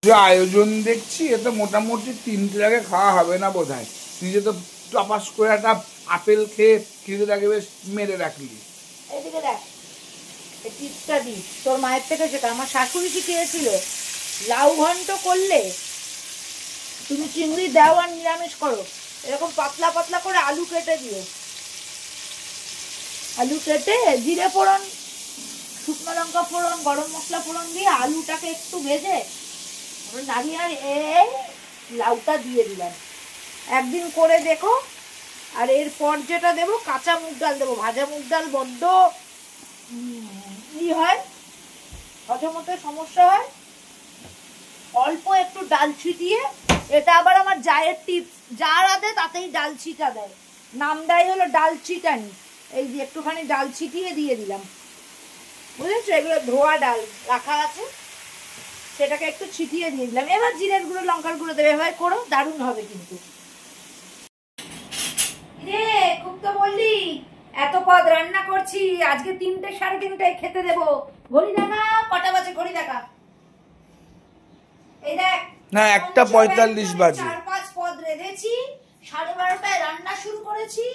যে আয়োজন দেখছি এতে মোটামুটি 3টে আগে খাওয়া হবে না বোধ হয়। নিজে তো টপাস করে একটা আপেল খেয়ে খিদেটাকে বেশ মেরে রাখলি। এদিকে দেখ, এই টিপসটা দি, তোর মায়ের থেকে যেটা আমার শাশুড়ি শিখিয়েছিল, লাউ ঘন্ট করলে তুমি চিংড়ি দাও আর নিরামিষ করো, এরকম পাতলা পাতলা করে আলু কেটে দিও। আলু কেটে জিরে ফোড়ন, শুকনো লঙ্কা ফোড়ন, গরম মশলা ফোড়ন দিয়ে আলুটাকে একটু ভেজে নাড়িয়ে এই লাউটা দিয়ে দিলাম। একদিন করে দেখো। আর এরপর যেটা দেবো, কাঁচা মুগ ডাল দেবো। ভাজা মুগ ডাল বড্ড হয়, হজম হতে সমস্যা হয়। অল্প একটু ডাল ছিটিয়ে, এটা আবার আমার জায়ের টিপস, যার আদে তাতেই ডাল ছিটা দেয়, নাম দেয় হলো ডাল ছিটানি। এই যে একটুখানি ডাল ছিটিয়ে দিয়ে দিলাম, বুঝেছো? এগুলো ধোয়া ডাল রাখা আছে, সেটাকে একটু ছিটিয়ে দিয়ে দিলাম। এবার জিরের গুঁড়ো, লঙ্কার গুঁড়ো দেবে, এভাবে করো, দারুণ হবে কিন্তু। রে খুব তো বললি এত পদ রান্না করছি, আজকে 3টে 3:30টায় খেতে দেবো। ঘড়ি দেখা, কটা বাজে ঘড়ি দেখা? এই দেখ না, 1:45 বাজে। 4-5 পদ রেঁধেছি, 12:30টায় রান্না শুরু করেছি,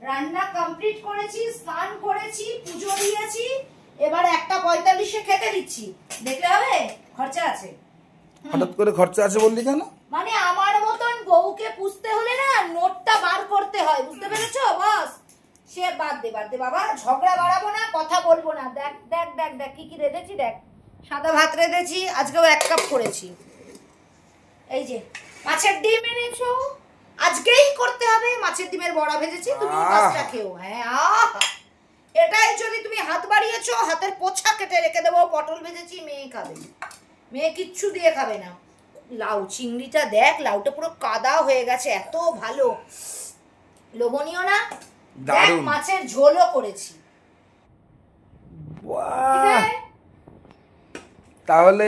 রান্না কমপ্লিট করেছি, স্নান করেছি, পুজো দিয়েছি, এবার 1:45-এ খেতে দিচ্ছি। দেখলে হবে? খরচা আছে। হঠাৎ করে খরচা আছে বললি কেন? মানে আমার মতন বউকে পুষতে হলে না নোটটা বার করতে হয়, বুঝতে পেরেছো বস? সে বাদ দে বাবা, ঝগড়া বাড়াবো না, কথা বলবো না। দেখ দেখ দেখ দেখ কি কি রেঁধেছি, দেখ। সাদা ভাত রেঁধেছি, আজকেও 1 কাপ করেছি। এই যে মাছের ডিম এনেছো, আজকেই করতে হবে। মাছের ডিমের বড়া ভেজেছি, তুমি মাছটা খেও। হ্যাঁ, এটাই যদি তুমি হাত বাড়িয়েছো, হাতের পোছা কেটে রেখে দেবো। পটল ভেজেছি, মেয়ে খাবে, মেয়ে কিচ্ছু দিয়ে খাবে না। লাউ চিংড়িটা দেখ, লাউটা পুরো কাদা হয়ে গেছে, এত ভালো, লোভনীয় না? দেখ, মাছের ঝোলও করেছি। তাহলে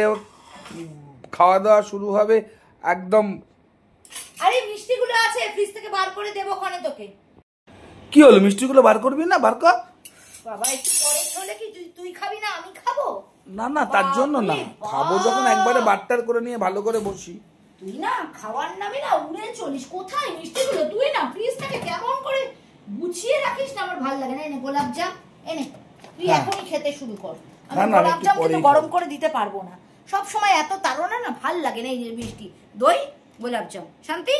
খাওয়া দাওয়া শুরু হবে একদম। আরে মিষ্টিগুলো আছে, ফ্রিজ থেকে বার করে দেবো ক্ষণে তোকে। কি হলো, মিষ্টিগুলো বার করবি না? বার কর বাবা, একটু পরে হলে কি তুই খাবি না আমি খাবো? না না, তার জন্য না, খাবো যখন একবারে বাট্টার করে নিয়ে ভালো করে বসি। তুই না খাওয়ার নামে না উড়ে চলিস। কোথায় মিষ্টিগুলো? তুই না ফ্রিজ থেকে কেমন করে গুছিয়ে রাখিস না, আমার ভালো লাগে না। এনে গোলাপ জাম এনে, তুই এখনই খেতে শুরু কর। আমি গোলাপ জাম কিন্তু গরম করে দিতে পারবো না, সব সময় এত তাড়না না ভাল লাগে না। এই মিষ্টি দই গোলাপ জাম, শান্তি।